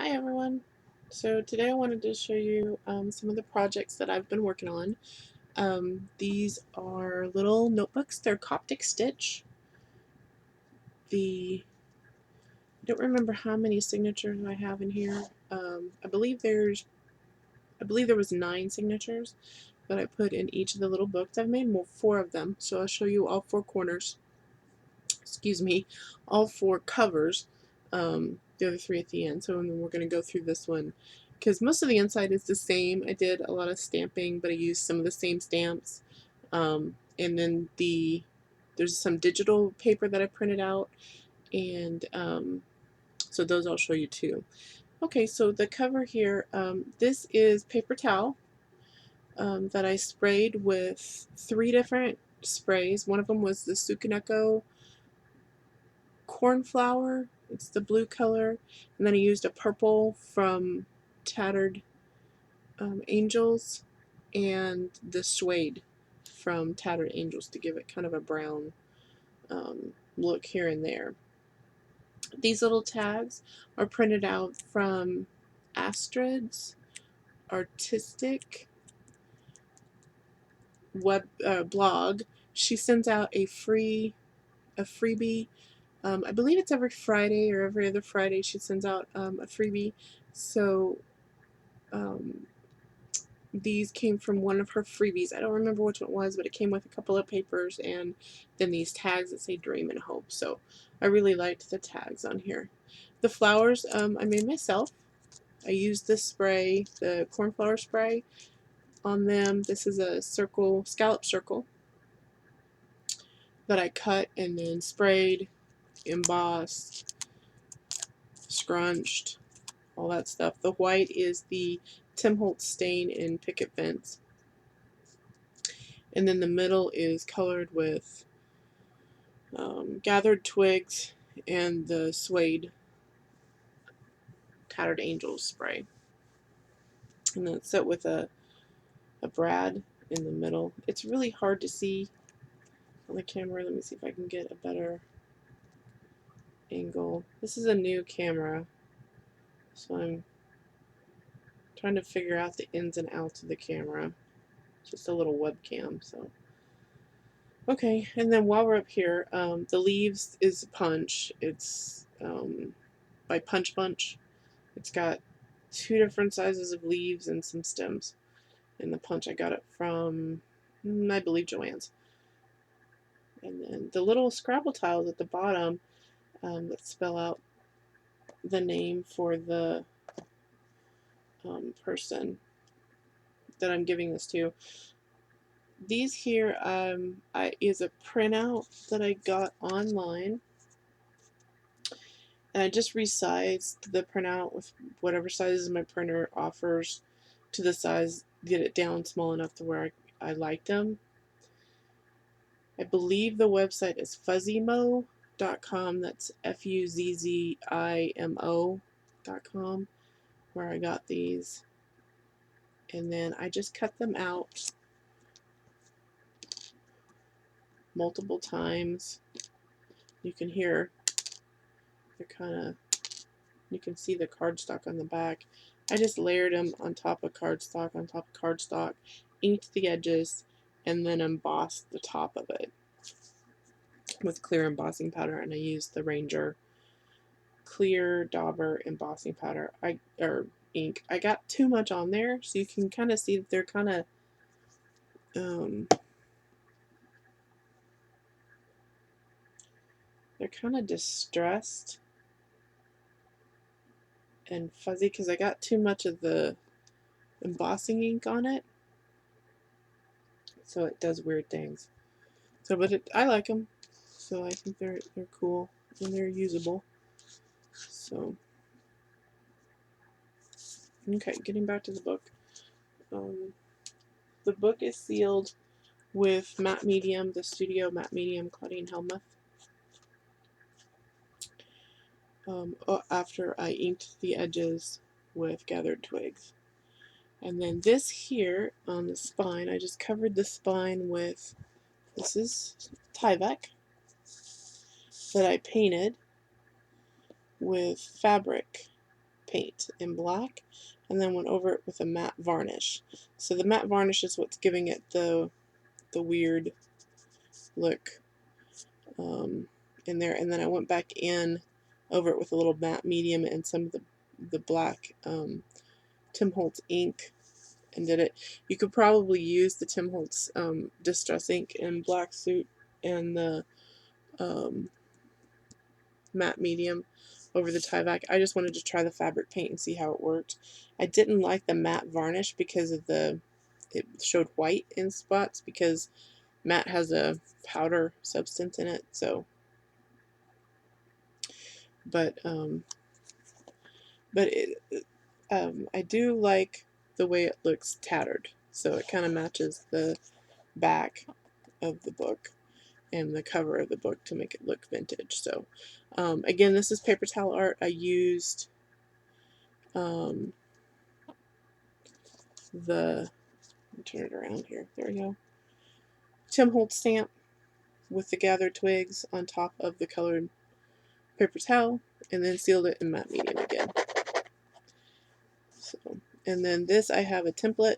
Hi everyone. So today I wanted to show you some of the projects that I've been working on. These are little notebooks. They're Coptic stitch. I don't remember how many signatures I have in here. I believe there was 9 signatures that I put in each of the little books. I've made 4 of them, so I'll show you all 4 corners. Excuse me, all 4 covers. The other 3 at the end. So then we're going to go through this one because most of the inside is the same. I did a lot of stamping, but I used some of the same stamps. And then there's some digital paper that I printed out, and so those I'll show you too. Okay, so the cover here, this is paper towel that I sprayed with 3 different sprays. One of them was the Sukaneko cornflower. It's the blue color, and then I used a purple from Tattered Angels and the suede from Tattered Angels to give it kind of a brown look here and there. These little tags are printed out from Astrid's artistic web blog. She sends out a freebie. I believe it's every Friday or every other Friday she sends out a freebie. So these came from one of her freebies. I don't remember which one it was, but it came with a couple of papers and then these tags that say Dream and Hope. So I really liked the tags on here. The flowers I made myself. I used this spray, the cornflower spray, on them. This is a scallop circle that I cut and then sprayed, embossed, scrunched, all that stuff. The white is the Tim Holtz stain in Picket Fence. And then the middle is colored with gathered twigs and the suede Tattered Angels spray. And then it's set with a brad in the middle. It's really hard to see on the camera. Let me see if I can get a better angle. This is a new camera, so I'm trying to figure out the ins and outs of the camera. Just a little webcam, so. Okay, and then while we're up here, the leaves is Punch. It's by Punch Bunch. It's got 2 different sizes of leaves and some stems. And the Punch, I got it from, I believe, Joann's. And then the little Scrabble tiles at the bottom that spell out the name for the person that I'm giving this to. These here is a printout that I got online. And I just resized the printout with whatever sizes my printer offers to the size, get it down small enough to where I liked them. I believe the website is fuzzimo.com. That's fuzzimo.com, where I got these. And then I just cut them out multiple times. You can hear they're kind of, you can see the cardstock on the back. I just layered them on top of cardstock, inked the edges, and then embossed the top of it with clear embossing powder, and I used the Ranger clear dauber embossing powder or ink. I got too much on there, so you can kind of see that they're kind of distressed and fuzzy because I got too much of the embossing ink on it, so it does weird things. So, but I like them, so I think they're cool and they're usable. So, okay, getting back to the book. The book is sealed with matte medium, the Studio Matte Medium Claudine Helmuth. After I inked the edges with gathered twigs. And then this here on the spine, I just covered the spine with, this is Tyvek that I painted with fabric paint in black, and then went over it with a matte varnish. So the matte varnish is what's giving it the weird look in there, and then I went back in over it with a little matte medium and some of the black Tim Holtz ink and did it. You could probably use the Tim Holtz Distress ink in Black Suit and the matte medium over the Tyvek. I just wanted to try the fabric paint and see how it worked. I didn't like the matte varnish because of it showed white in spots because matte has a powder substance in it. So, but I do like the way it looks tattered. So it kind of matches the back of the book and the cover of the book to make it look vintage. So again, this is paper towel art. I used let me turn it around here. There we go. Tim Holtz stamp with the gathered twigs on top of the colored paper towel, and then sealed it in matte medium again. So, and then this, I have a template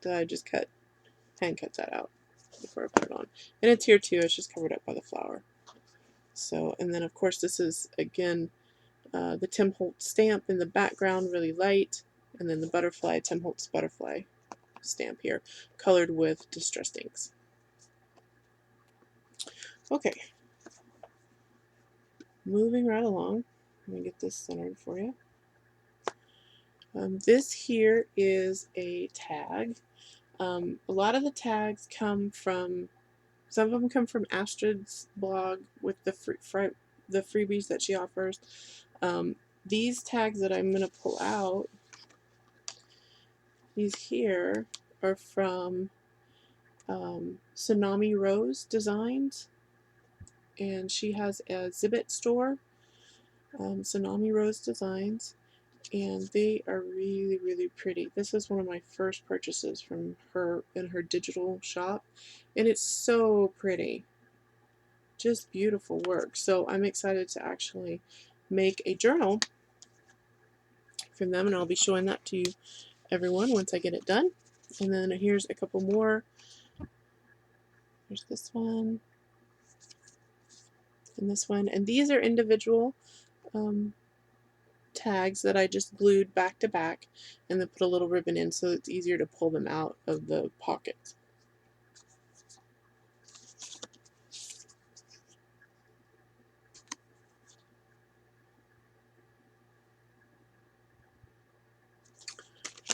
that I just hand cut that out before I put it on. And it's here too, it's just covered up by the flower. So, and then of course this is, again, the Tim Holtz stamp in the background, really light, and then the butterfly, Tim Holtz butterfly stamp here, colored with distressed inks. Okay, moving right along. Let me get this centered for you. This here is a tag. A lot of the tags come from, some of them come from Astrid's blog with the freebies that she offers. These tags that I'm going to pull out, these here, are from Tsunami Rose Designs, and she has a Zibbet store, Tsunami Rose Designs, and they are really, really pretty. This is one of my first purchases from her in her digital shop, and it's so pretty. Just beautiful work. So I'm excited to actually make a journal from them, and I'll be showing that to everyone once I get it done. And then here's a couple more. There's this one and this one, and these are individual tags that I just glued back to back and then put a little ribbon in so it's easier to pull them out of the pockets.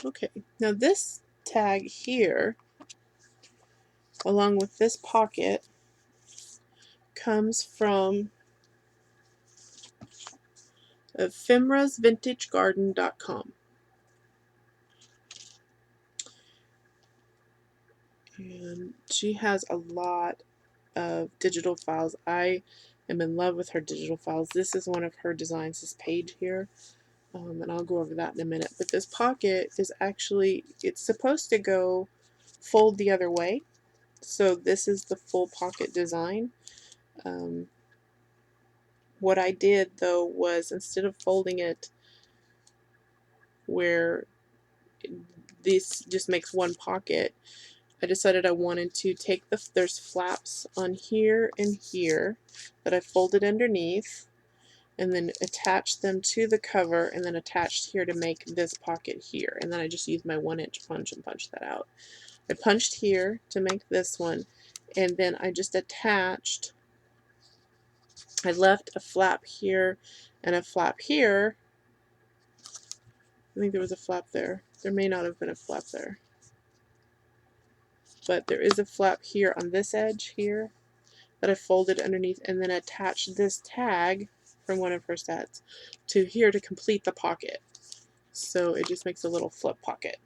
Okay, now this tag here, along with this pocket, comes from ephemerasvintagegarden.com. And she has a lot of digital files. I am in love with her digital files. This is one of her designs, this page here, and I'll go over that in a minute. But this pocket is actually, it's supposed to go fold the other way. So this is the full pocket design. What I did though was, instead of folding it where this just makes one pocket, I decided I wanted to take there's flaps on here and here that I folded underneath, and then attach them to the cover, and then attached here to make this pocket here. And then I just used my 1-inch punch and punched that out. I punched here to make this one, and then I just attached, I left a flap here and a flap here. I think there was a flap there. There may not have been a flap there, but there is a flap here on this edge here that I folded underneath, and then attached this tag from one of her sets to here to complete the pocket. So it just makes a little flip pocket.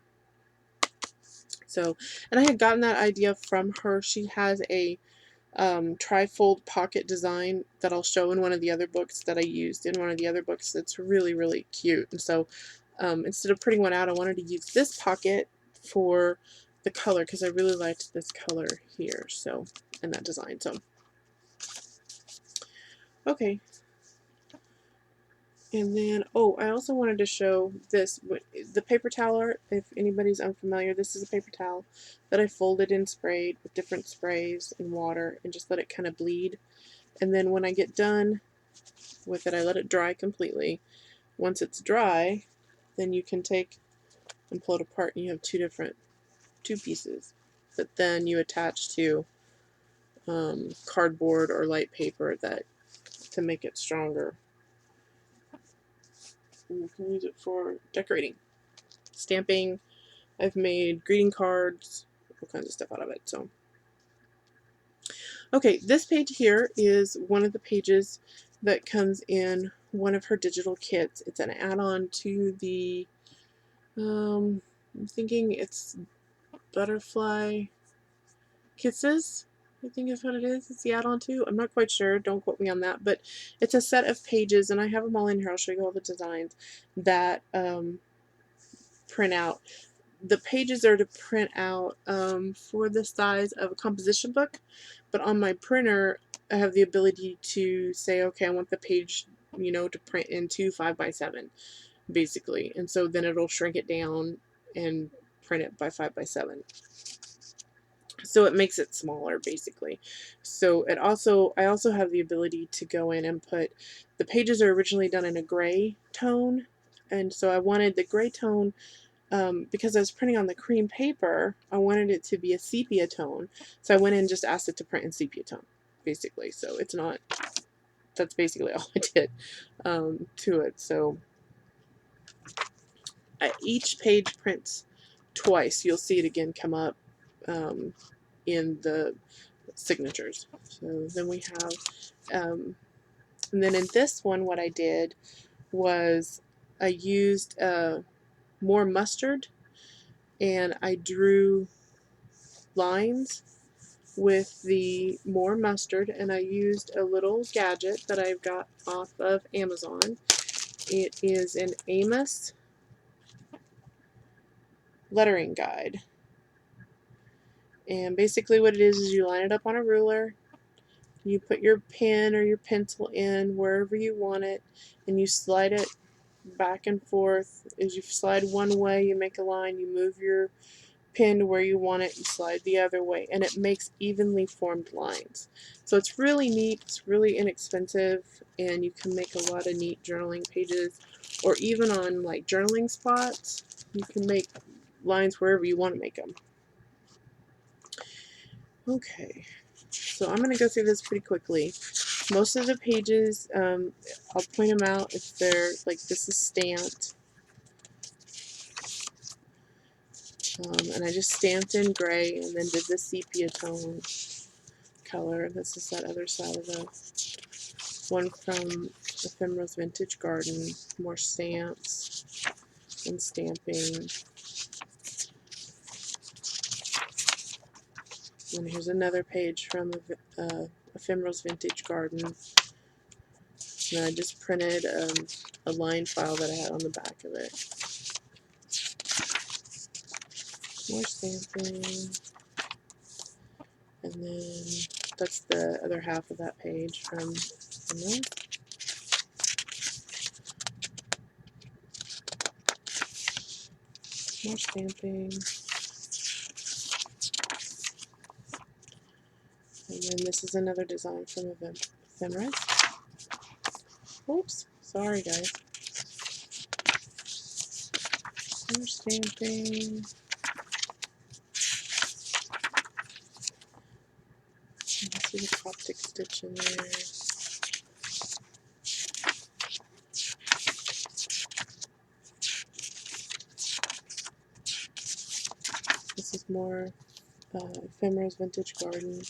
So, and I had gotten that idea from her. She has a tri-fold pocket design that I'll show in one of the other books that I used in one of the other books. That's really, really cute. And so instead of printing one out, I wanted to use this pocket for the color because I really liked this color here, so, and that design. So okay, And then, oh, I also wanted to show this, the paper towel art. If anybody's unfamiliar, this is a paper towel that I folded and sprayed with different sprays and water and just let it kind of bleed. And then when I get done with it, I let it dry completely. Once it's dry, then you can take and pull it apart and you have two pieces that then you attach to cardboard or light paper that to make it stronger. And you can use it for decorating, stamping. I've made greeting cards, all kinds of stuff out of it. So, okay, this page here is one of the pages that comes in one of her digital kits. It's an add-on to the, I'm thinking it's Butterfly Kisses, I think is what it is. It's the add-on to. I'm not quite sure. Don't quote me on that. But it's a set of pages, and I have them all in here. I'll show you all the designs that print out. The pages are to print out for the size of a composition book, but on my printer I have the ability to say, okay, I want the page, you know, to print into 5x7 basically, and so then it'll shrink it down and print it by 5x7. So it makes it smaller basically. So I also have the ability to go in and put, the pages are originally done in a gray tone, and so I wanted the gray tone because I was printing on the cream paper, I wanted it to be a sepia tone. So I went in and just asked it to print in sepia tone, basically. So it's not, that's basically all I did to it. So each page prints twice. You'll see it again come up in the signatures. So then we have, and then in this one, what I did was I used more mustard, and I drew lines with the more mustard, and I used a little gadget that I've got off of Amazon. It is an Amos lettering guide, and basically what it is you line it up on a ruler, you put your pen or your pencil in wherever you want it, and you slide it back and forth. As you slide one way, you make a line, you move your pin to where you want it and slide the other way, and it makes evenly formed lines. So it's really neat, it's really inexpensive, and you can make a lot of neat journaling pages, or even on like journaling spots, you can make lines wherever you want to make them. Okay, so I'm going to go through this pretty quickly. Most of the pages, I'll point them out if they're, like this is stamped, and I just stamped in gray and then did the sepia tone color. This is that other side of the one from Ephemera's Vintage Garden. More stamps and stamping. And here's another page from Ephemera's Vintage Garden. And I just printed a line file that I had on the back of it. More stamping. And then that's the other half of that page from Ephemera. More stamping. And then this is another design from Ephemera. Oops, sorry guys. More stamping. I see the Coptic stitch in there. This is more Ephemera's Vintage Garden.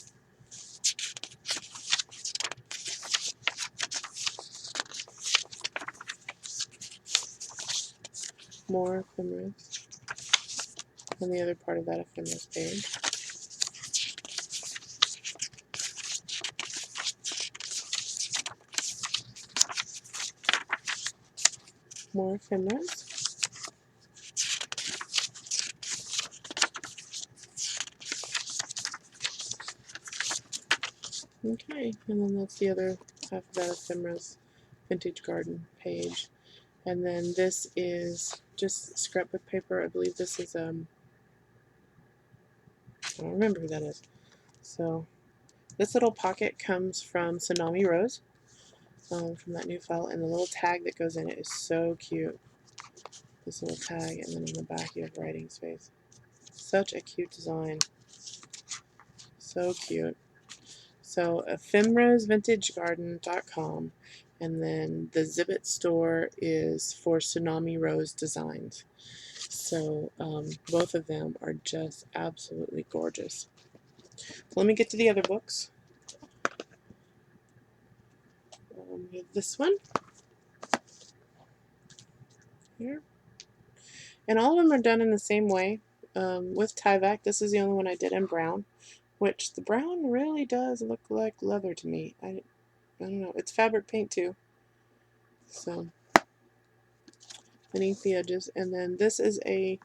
More Ephemera's on the other part of that Ephemera's page. More Ephemeras. Okay, and then that's the other half of that Ephemera's vintage garden page. And then this is just scrapbook paper. I believe this is I don't remember who that is. So this little pocket comes from Tsunami Rose, from that new file, and the little tag that goes in it is so cute. This little tag, and then in the back you have writing space. Such a cute design. So cute. So ephemerasvintagegarden.com, and then the Zibbit store is for Tsunami Rose Designs. So both of them are just absolutely gorgeous. Let me get to the other books. We have this one here, and all of them are done in the same way with Tyvek. This is the only one I did in brown, which the brown really does look like leather to me. I don't know. It's fabric paint too. So beneath the edges, and then this is a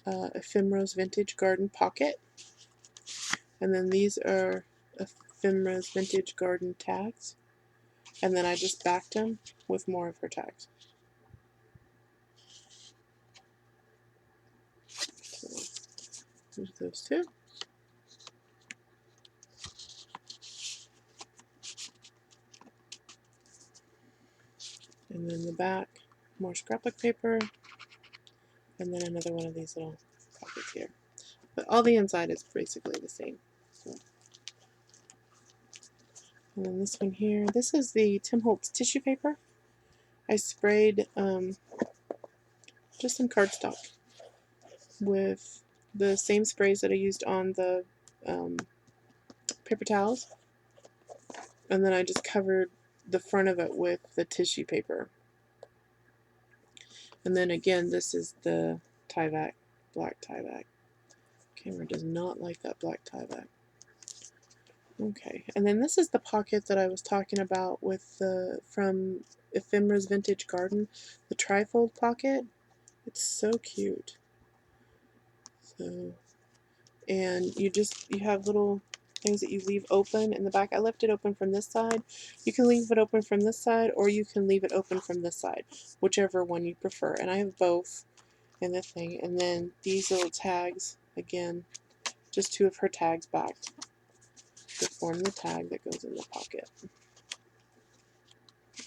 Ephemera's Vintage Garden pocket, and then these are Ephemera's Vintage Garden tags, and then I just backed them with more of her tags. So there's those two. And then the back, more scrapbook paper, and then another one of these little pockets here. But all the inside is basically the same. So. And then this one here, this is the Tim Holtz tissue paper. I sprayed just some cardstock with the same sprays that I used on the paper towels, and then I just covered the front of it with the tissue paper. And then again, this is the Tyvek, black Tyvek. Camera does not like that black Tyvek. Okay, and then this is the pocket that I was talking about with the from Ephemera's Vintage Garden, the trifold pocket. It's so cute. So, and you have little things that you leave open in the back. I left it open from this side. You can leave it open from this side, or you can leave it open from this side, whichever one you prefer. And I have both in the thing. And then these little tags, again, just two of her tags backed to form the tag that goes in the pocket.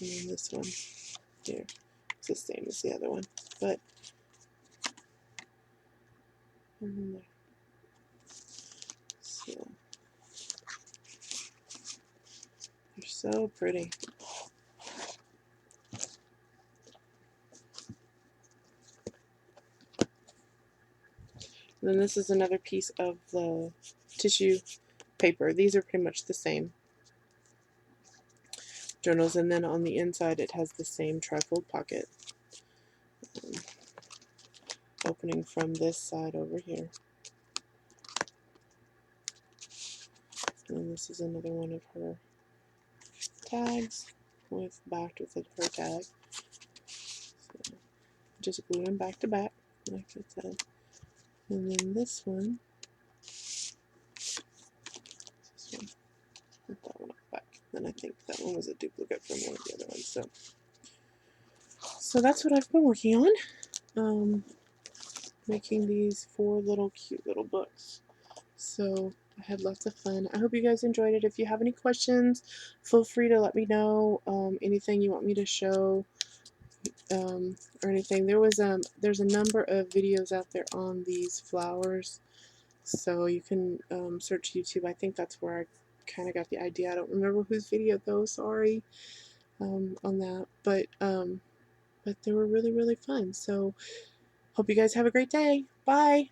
And then this one here, it's the same as the other one, but there. So they're so pretty. And then this is another piece of the tissue paper. These are pretty much the same journals, and then on the inside it has the same trifold pocket, opening from this side over here. And this is another one of her tags backed with her tag. So just glue them back to back, like I said. And then this one, put that one back. Then I think that one was a duplicate from one of the other ones. So that's what I've been working on, making these 4 little cute little books. So I had lots of fun. I hope you guys enjoyed it. If you have any questions, feel free to let me know. Anything you want me to show, or anything. There's a number of videos out there on these flowers, so you can search YouTube. I think that's where I kind of got the idea. I don't remember whose video though. Sorry on that, but they were really fun. So hope you guys have a great day. Bye.